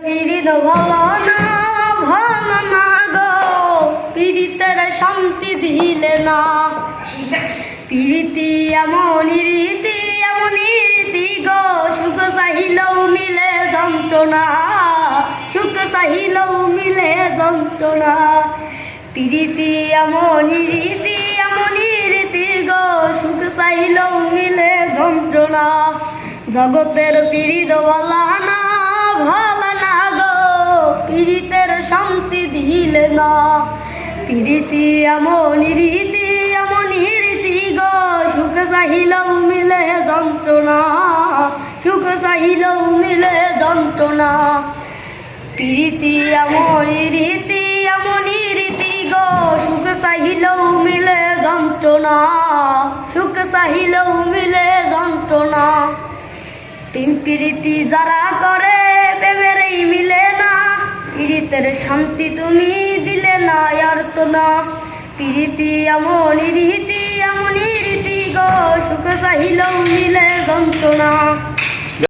পীড়িত ভালো না গো, পীড়িতের শান্তি দিলে না। পীড়িতি এমনই রীতি গো, সুখ চাহিলেও মিলে যন্ত্রণা, সুখ চাহিলেও মিলে যন্ত্রণা। পীড়িতি এমনই রীতি গো, সুখ চাহিলেও মিলে যন্ত্রণা। জগতের পীড়িত ভালো না গো, পীড়িতের শান্তি দিলে না। পীড়িতি এমনই রীতি গো, সুখ চাহিলেও মিলে যন্ত্রণা, সুখ চাহিলেও মিলে যন্ত্রণা। পীড়িতি এমনই রীতি গো, সুখ চাহিলেও মিলে যন্ত্রণা, সুখ চাহিলেও মিলে যন্ত্রণা। প্রেম প্রীতি যারা করে প্রেমেরই মিলে না, পীড়িতের শান্তি তুমি দিলে না অর্থ না। পীড়িতি এমনই রীতি গো, সুখ চাহিলেও মিলে যন্ত্রণা।